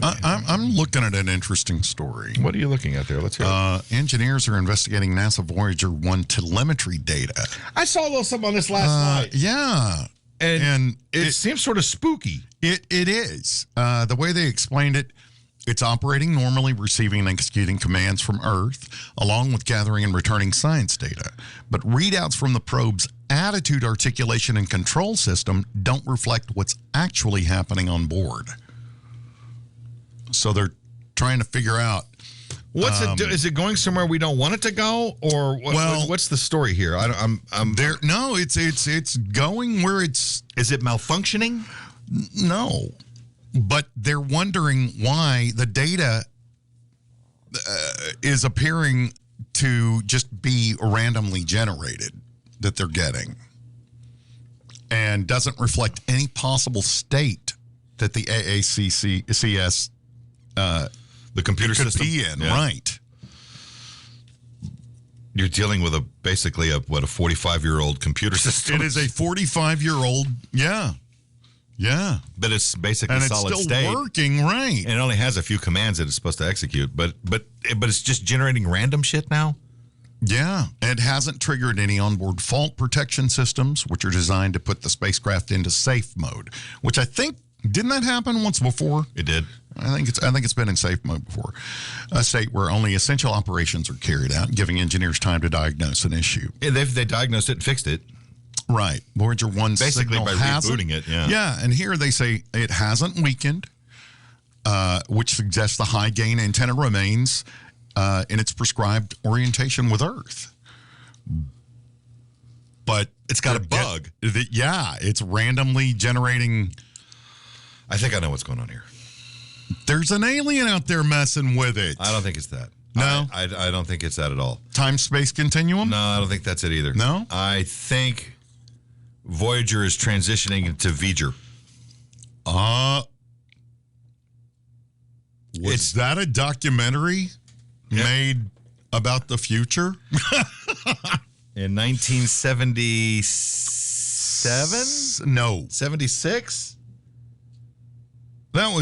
I'm looking at an interesting story. What are you looking at there? Let's hear it. Engineers are investigating NASA Voyager 1 telemetry data. I saw a little something on this last night. Yeah. And it seems sort of spooky. It is. The way they explained it, it's operating normally, receiving and executing commands from Earth, along with gathering and returning science data. But readouts from the probe's attitude, articulation, and control system don't reflect what's actually happening on board. So they're trying to figure out. What's it do? Is it going somewhere we don't want it to go, or what's the story here? I'm there. No, it's going where it's. Is it malfunctioning? No, but they're wondering why the data is appearing to just be randomly generated that they're getting, and doesn't reflect any possible state that the AACCS. The computer system be in, right? You're dealing with basically a 45-year-old computer system. It is a 45-year-old, yeah. But it's basically and solid it's still state, working, right? and it only has a few commands that it's supposed to execute. But it's just generating random shit now. Yeah, it hasn't triggered any onboard fault protection systems, which are designed to put the spacecraft into safe mode. Which I think didn't that happen once before? It did. I think it's been in safe mode before. A state where only essential operations are carried out, giving engineers time to diagnose an issue. Yeah, they diagnosed it and fixed it. Right. Voyager 1 basically by rebooting it. Yeah. Yeah, and here they say it hasn't weakened, which suggests the high gain antenna remains in its prescribed orientation with Earth. But it's got a bug. It's randomly generating. I think I know what's going on here. There's an alien out there messing with it. I don't think it's that. No? I don't think it's that at all. Time-space continuum? No, I don't think that's it either. No? I think Voyager is transitioning into V-ger. Was that a documentary made about the future? In 1977? No. 76? That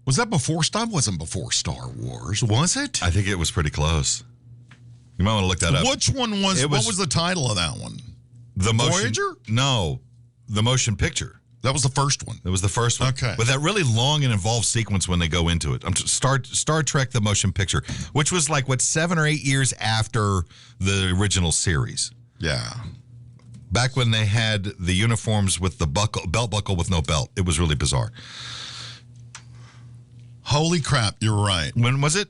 was that before Star? Wasn't before Star Wars, was it? I think it was pretty close. You might want to look that up. Which one was? What was the title of that one? The motion, Voyager? No, the motion picture. That was the first one. That was the first one. Okay. With that really long and involved sequence when they go into it. Star Trek: The Motion Picture, which was like 7 or 8 years after the original series. Yeah. Back when they had the uniforms with the belt buckle with no belt. It was really bizarre. Holy crap, you're right. When was it?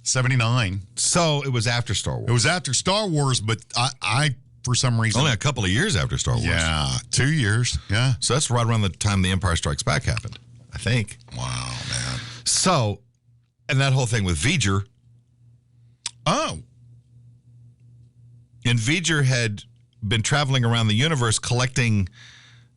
79. So it was after Star Wars. It was after Star Wars, but I for some reason. Only a couple of years after Star Wars. Yeah, 2 years. Yeah. So that's right around the time The Empire Strikes Back happened, I think. Wow, man. So, and that whole thing with V-ger. Oh. And V-ger had been traveling around the universe collecting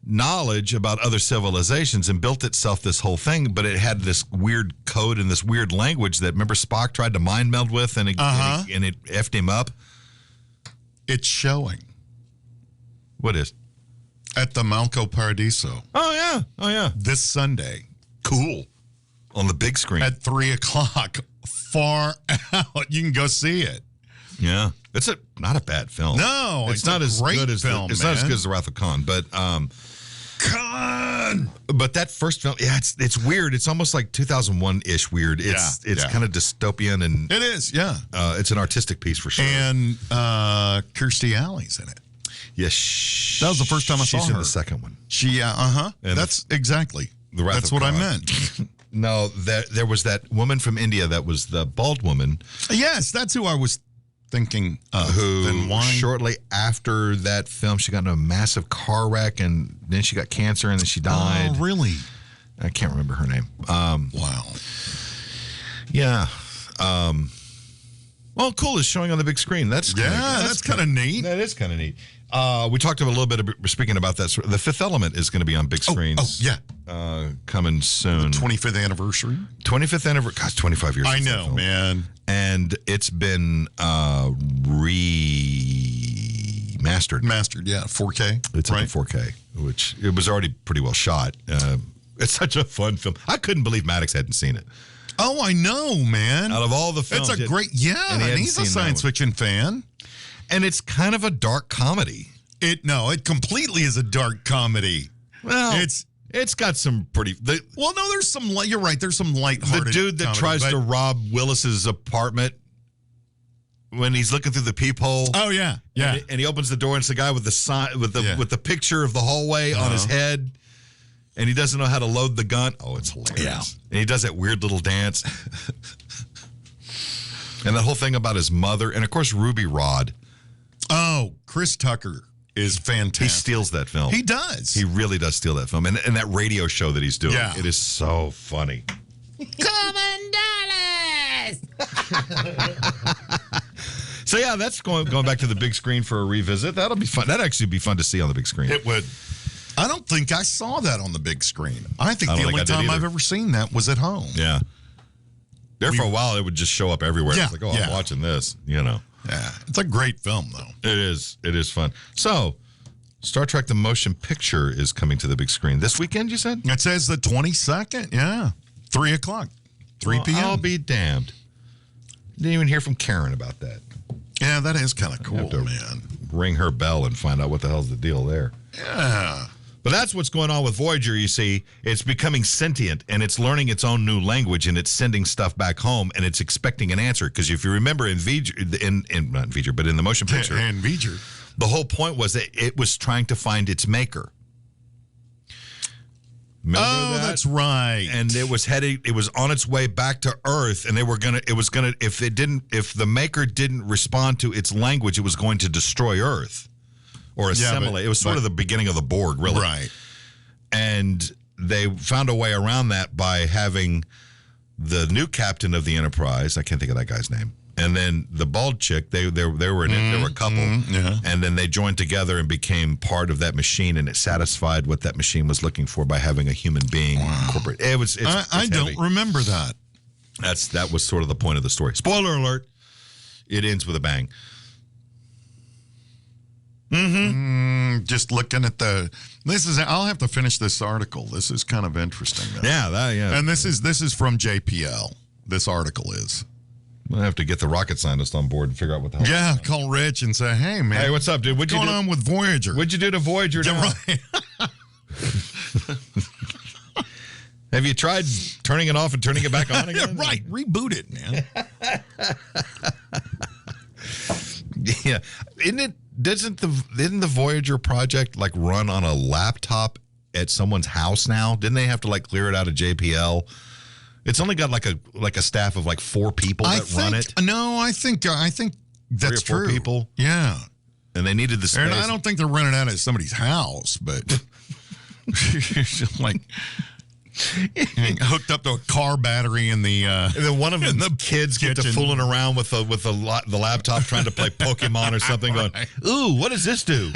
knowledge about other civilizations and built itself this whole thing, but it had this weird code and this weird language that, remember, Spock tried to mind meld with, and it effed him up. It's showing. What is? At the Malco Paradiso. Oh yeah. This Sunday. Cool. On the big screen. At 3:00, far out. You can go see it. Yeah. It's not a bad film. No, it's not as good as film. It's not as good as The Wrath of Khan, but But that first film, it's weird. It's almost like 2001-ish weird. It's kind of dystopian, and it is. Yeah, it's an artistic piece for sure. And Kirstie Alley's in it. Yes, that was the first time I saw her. She's in the second one. And that's exactly. That's what I meant. No, there was that woman from India that was the bald woman. Yes, that's who I was thinking of. Who shortly after that film, she got in a massive car wreck, and then she got cancer, and then she died. Oh, really? I can't remember her name. Wow. Yeah. Well, cool. It's showing on the big screen. That's kind of neat. That is kind of neat. We talked a little bit about, speaking about that. The Fifth Element is going to be on big screens. Coming soon. The 25th anniversary. 25th anniversary. Gosh, 25 years. I know, man. And it's been remastered. Mastered, yeah. 4K. It's in 4K, which it was already pretty well shot. It's such a fun film. I couldn't believe Maddox hadn't seen it. Oh, I know, man. Out of all the films. It's a great, and he's a science fiction fan. And it's kind of a dark comedy. It completely is a dark comedy. Well, it's got some pretty... there's some... You're right, there's some lighthearted the dude that comedy, tries to rob Willis's apartment when he's looking through the peephole. Oh, yeah. And he opens the door, and it's the guy with the sign, with the picture of the hallway on his head, and he doesn't know how to load the gun. Oh, it's hilarious. Yeah. And he does that weird little dance. And that whole thing about his mother, and of course, Ruby Rod. Oh, Chris Tucker is fantastic. He steals that film. He does. He really does steal that film. And that radio show that he's doing, it is so funny. $7. So, yeah, that's going back to the big screen for a revisit. That'll be fun. That'd actually be fun to see on the big screen. It would. I don't think I saw that on the big screen. I think the don't only think I did time I've either. ever seen that was at home. Yeah. There for a while, it would just show up everywhere. Yeah, It's like, I'm watching this, Yeah. It's a great film, though. It is. It is fun. So, Star Trek The Motion Picture is coming to the big screen this weekend, you said? It says the 22nd. Yeah. 3 o'clock. 3 Well, p.m. I'll be damned. Didn't even hear from Karen about that. Yeah, that is kind of cool, man. Ring her bell and find out what the hell's the deal there. Yeah. But that's what's going on with Voyager, you see. It's becoming sentient, and it's learning its own new language, and it's sending stuff back home, and it's expecting an answer. Because if you remember in V-ger, not in V-ger, but in the motion picture, And V-ger. the whole point was that it was trying to find its maker. Remember that? That's right. And it was on its way back to Earth, and if the maker didn't respond to its language, it was going to destroy Earth. Or assimilate. It was sort of the beginning of the Borg, really. Right. And they found a way around that by having the new captain of the Enterprise, I can't think of that guy's name, and then the bald chick, they were in it, they were a couple, and then they joined together and became part of that machine, and it satisfied what that machine was looking for by having a human being incorporate. I don't remember that. That was sort of the point of the story. Spoiler alert, it ends with a bang. Just looking at I'll have to finish this article. This is kind of interesting. Yeah. And this is from JPL. This article is. We'll have to get the rocket scientist on board and figure out what the hell. Yeah, call Rich and say, hey, man. Hey, what's up, dude? What's going on with Voyager? What'd you do to Voyager now? Right. Have you tried turning it off and turning it back on again? Right. Reboot it, man. Yeah. Didn't the Voyager project like run on a laptop at someone's house now? Didn't they have to like clear it out of JPL? It's only got like a staff of like 4 people that run it. No, I think that's 3 or 4 true. people. Yeah. And they needed the space. And I don't think they're running out of somebody's house, but like hooked up to a car battery in the and then one of the kids get to fooling around with the laptop trying to play Pokemon or something, going, "Ooh, what does this do?"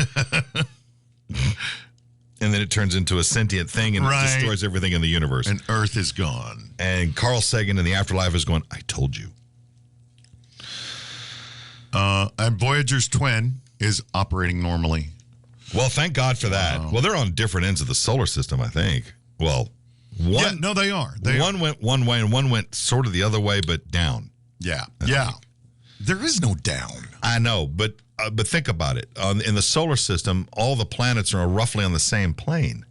And then it turns into a sentient thing and it destroys everything in the universe. And Earth is gone. And Carl Sagan in the afterlife is going, "I told you." And Voyager's twin is operating normally. Well, thank God for that. Well, they're on different ends of the solar system, I think. Well, they are. One went one way and one went sort of the other way, but down. Yeah. There is no down. I know, but think about it. In the solar system, all the planets are roughly on the same plane.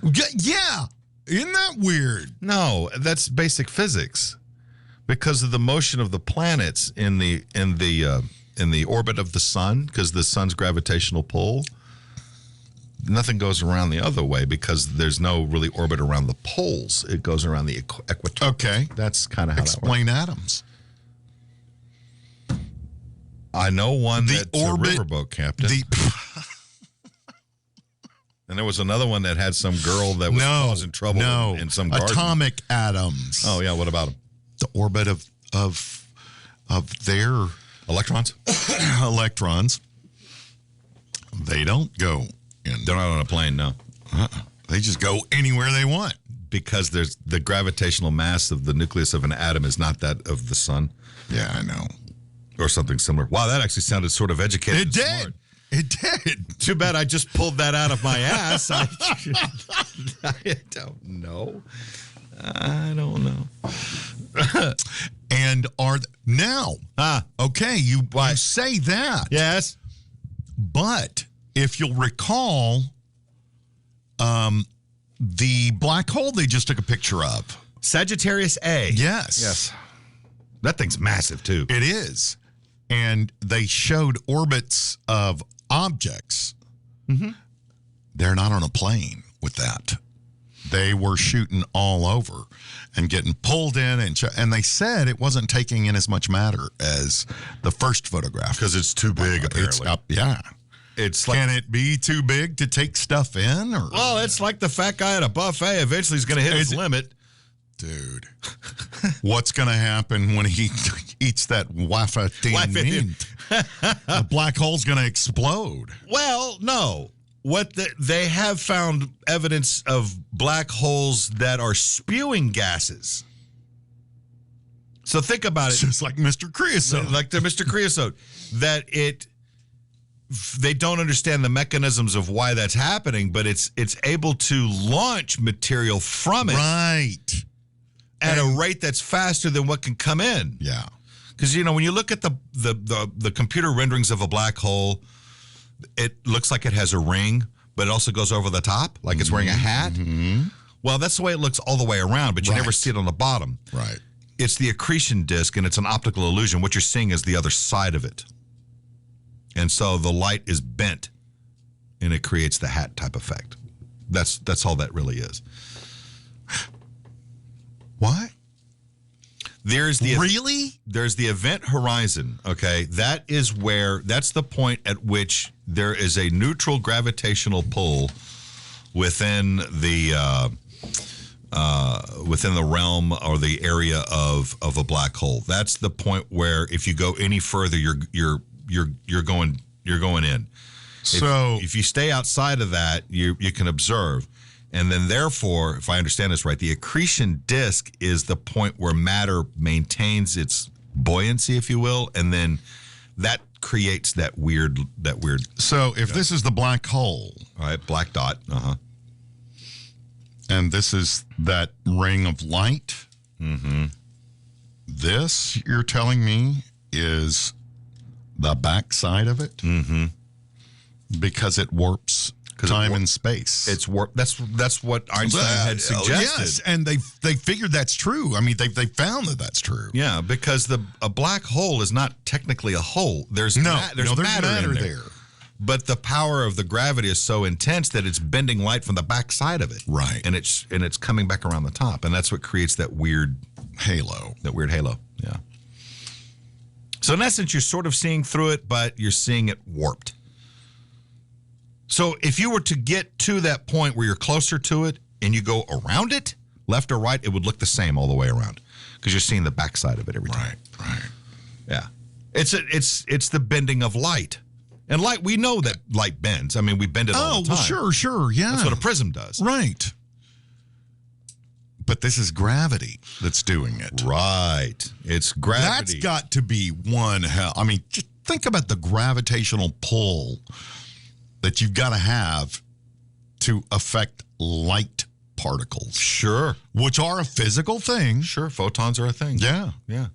Yeah. Isn't that weird? No, that's basic physics. Because of the motion of the planets in the orbit of the sun, because the sun's gravitational pull, nothing goes around the other way because there's no really orbit around the poles. It goes around the equator. Okay. That's kind of how Explain that works. atoms. I know one that's a riverboat captain. And there was another one that had some girl that was causing trouble in some garden. Atomic atoms. Oh, yeah. What about them? The orbit of their Electrons? electrons. They don't go in. They're not on a plane, no. They just go anywhere they want. Because there's the gravitational mass of the nucleus of an atom is not that of the sun. Yeah, I know. Or something similar. Wow, that actually sounded sort of educated. It did. Smart. It did. Too bad I just pulled that out of my ass. I don't know. I don't know. And now, okay, you say that. Yes. But if you'll recall, the black hole they just took a picture of. Sagittarius A. Yes. That thing's massive, too. It is. And they showed orbits of objects. Mm-hmm. They're not on a plane with that. They were shooting all over and getting pulled in. And they said it wasn't taking in as much matter as the first photograph. Because it's too big, apparently. It's like, can it be too big to take stuff in? Or? Well, it's like the fat guy at a buffet. Eventually, he's going to hit his limit. Dude, what's going to happen when he eats that wafa thing? The black hole's going to explode. Well, no. They have found evidence of black holes that are spewing gases. So think about it. Just like Mr. Creosote. Like the Mr. Creosote. They don't understand the mechanisms of why that's happening, but it's able to launch material from it. Right. At a rate that's faster than what can come in. Yeah. Because, when you look at the computer renderings of a black hole, it looks like it has a ring, but it also goes over the top, like it's wearing a hat. Mm-hmm. Well, that's the way it looks all the way around, but you never see it on the bottom. Right. It's the accretion disk, and it's an optical illusion. What you're seeing is the other side of it. And so the light is bent, and it creates the hat type effect. That's all that really is. What? There's the event horizon, okay? That's the point at which there is a neutral gravitational pull within the realm or the area of a black hole. That's the point where if you go any further, you're going in. So if you stay outside of that, you can observe. And then, therefore, if I understand this right, the accretion disk is the point where matter maintains its buoyancy, if you will, and then that creates that weird. So if this is the black hole, all right, black dot, and this is that ring of light, this you're telling me is the backside of it, because it warps time and space. It's warp. That's what Einstein had suggested. Yes, and they figured that's true. I mean, they found that that's true. Yeah, because a black hole is not technically a hole. There's matter in there. But the power of the gravity is so intense that it's bending light from the backside of it. Right. And it's coming back around the top, and that's what creates that weird halo. Yeah. So in essence, you're sort of seeing through it, but you're seeing it warped. So if you were to get to that point where you're closer to it and you go around it, left or right, it would look the same all the way around because you're seeing the backside of it every time. Right. Yeah. It's the bending of light. And light, we know that light bends. I mean, we bend it all the time. Oh, sure, yeah. That's what a prism does. Right. But this is gravity that's doing it. Right. It's gravity. That's got to be one hell. I mean, just think about the gravitational pull that you've got to have to affect light particles. Sure. Which are a physical thing. Sure. Photons are a thing. Yeah. Yeah.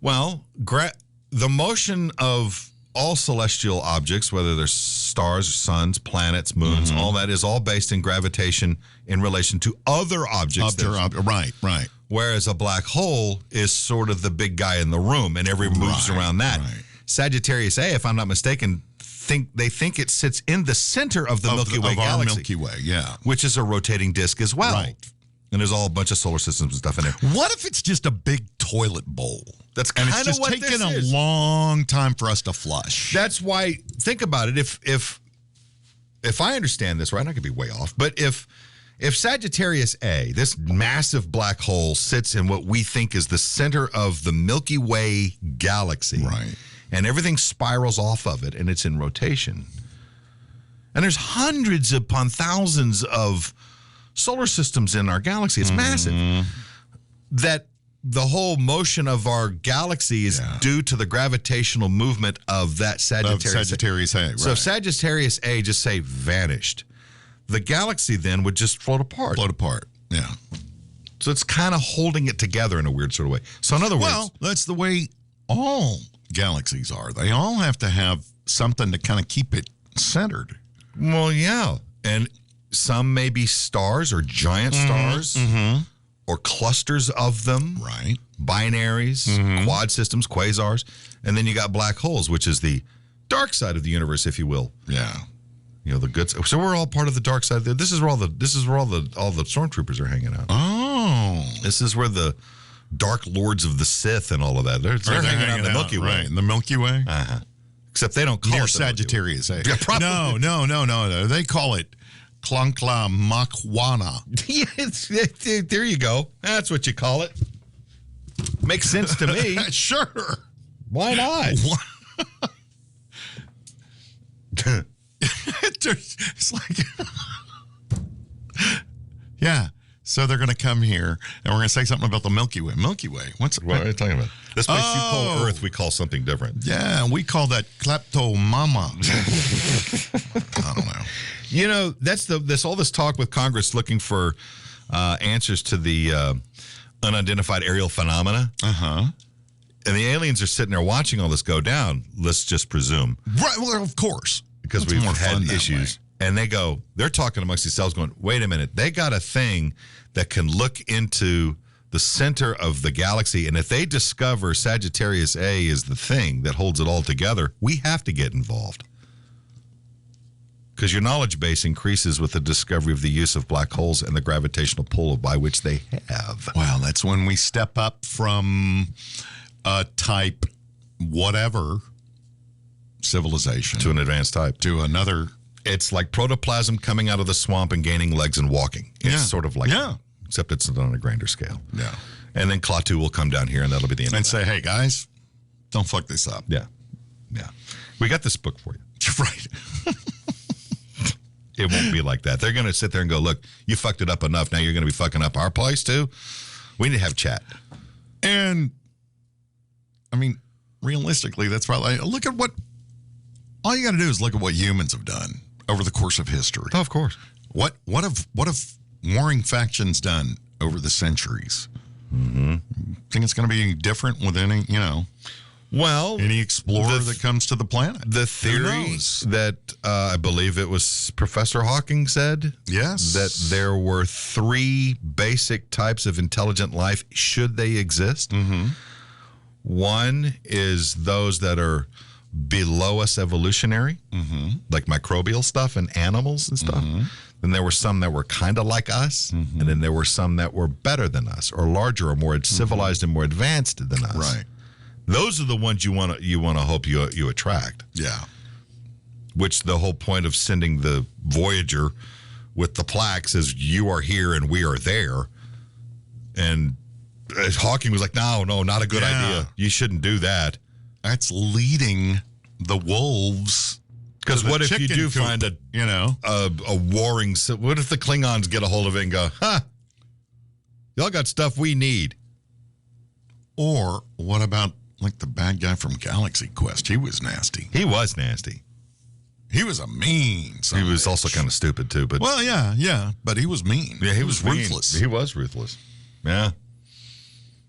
Well, the motion of all celestial objects, whether they're stars, suns, planets, moons, all that is all based in gravitation in relation to other objects. Right. Whereas a black hole is sort of the big guy in the room, and everyone moves around that. Right. Sagittarius A, if I'm not mistaken, they think it sits in the center of the Milky Way galaxy. Our Milky Way, yeah. Which is a rotating disk as well. Right. And there's all a bunch of solar systems and stuff in there. What if it's just a big toilet bowl? That's kind of what this is. And it's just taken a long time for us to flush. That's why, think about it. If I understand this right, I could be way off, but if Sagittarius A, this massive black hole, sits in what we think is the center of the Milky Way galaxy, right, and everything spirals off of it, and it's in rotation, and there's hundreds upon thousands of solar systems in our galaxy, it's massive, that the whole motion of our galaxy is due to the gravitational movement of that Sagittarius A. Right. So if Sagittarius A just say vanished, the galaxy then would just float apart. Yeah. So it's kind of holding it together in a weird sort of way. So in other words, Well, that's the way all galaxies are. They all have to have something to kind of keep it centered. well, yeah, and some may be stars or giant stars or clusters of them. Right. Binaries, quad systems, quasars, and then you got black holes, which is the dark side of the universe, if you will. Yeah. You know, the good. So we're all part of the dark side. This is where all the stormtroopers are hanging out. Oh. This is where the dark lords of the Sith and all of that. They're hanging out in the Milky Way. Right, in the Milky Way. Except they don't call Near it the Milky Way. Sagittarius A. Yeah, probably. No. They call it Klunkla Makwana. Yeah, there you go. That's what you call it. Makes sense to me. Sure. Why not? It's like, yeah. So they're going to come here, and we're going to say something about the Milky Way. Milky Way. What are you talking about? This place you call Earth, we call something different. Yeah, we call that kleptomama. I don't know. You know, that's all this talk with Congress looking for answers to the unidentified aerial phenomena. And the aliens are sitting there watching all this go down, let's just presume. Right, well, of course. Because we've had issues. And they're talking amongst themselves going, wait a minute, they got a thing that can look into the center of the galaxy. And if they discover Sagittarius A is the thing that holds it all together, we have to get involved. Because your knowledge base increases with the discovery of the use of black holes and the gravitational pull by which they have. Well, that's when we step up from a type whatever civilization To an advanced type. to another. It's like protoplasm coming out of the swamp and gaining legs and walking. It's sort of like that, except it's on a grander scale. Yeah. And then Klaatu will come down here, and that'll be the end And of that. say, hey, guys, don't fuck this up. Yeah. We got this book for you. Right. It won't be like that. They're going to sit there and go, look, you fucked it up enough. Now you're going to be fucking up our place, too? We need to have chat. And, I mean, realistically, that's probably, look at what, all you got to do is look at what humans have done over the course of history. Oh, of course. What have warring factions done over the centuries? Think it's going to be different with any, Well, any explorer that comes to the planet? The theory that I believe it was Professor Hawking said, yes, that there were 3 basic types of intelligent life should they exist. One is those that are below us evolutionary, like microbial stuff and animals and stuff. Then there were some that were kind of like us, and then there were some that were better than us, or larger, or more civilized and more advanced than us. Right. Those are the ones you want to hope you attract. Yeah. Which the whole point of sending the Voyager with the plaques is you are here and we are there. And Hawking was like, no, not a good idea. You shouldn't do that. That's leading the wolves. Because what if you do find a warring... What if the Klingons get a hold of it and go, y'all got stuff we need? Or what about like the bad guy from Galaxy Quest? He was nasty. He was nasty. He was a mean son. He was also kind of stupid too. But well, yeah, but he was mean. Yeah, he was ruthless. He was ruthless. Yeah.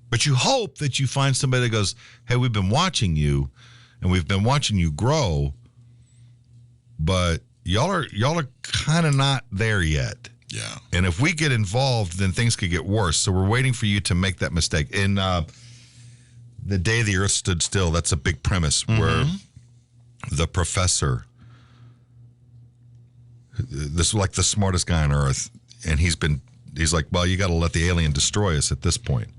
But you hope that you find somebody that goes, hey, we've been watching you, and we've been watching you grow, but y'all are kind of not there yet. Yeah. And if we get involved, then things could get worse. So we're waiting for you to make that mistake. In The Day the Earth Stood Still, that's a big premise where the professor, this is like the smartest guy on Earth, and he's like, well, you got to let the alien destroy us at this point.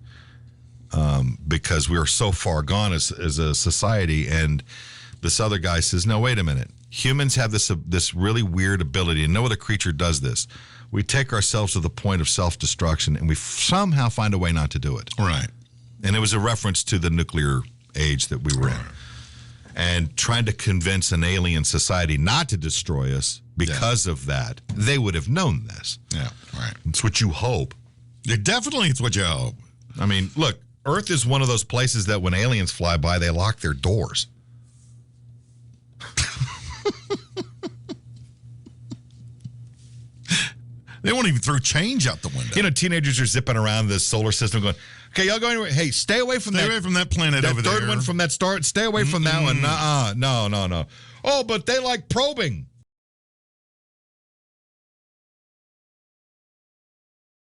Because we are so far gone as a society. And this other guy says, no, wait a minute. Humans have this really weird ability, and no other creature does this. We take ourselves to the point of self-destruction, and we somehow find a way not to do it. Right. And it was a reference to the nuclear age that we were in. And trying to convince an alien society not to destroy us because of that, they would have known this. Yeah, right. It's what you hope. Definitely it's what you hope. I mean, look, Earth is one of those places that when aliens fly by, they lock their doors. They won't even throw change out the window. You know, teenagers are zipping around the solar system going, okay, y'all go anywhere. Hey, stay away from Stay away from that planet over there. That third one from that star. Stay away from that one. No. Oh, but they like probing.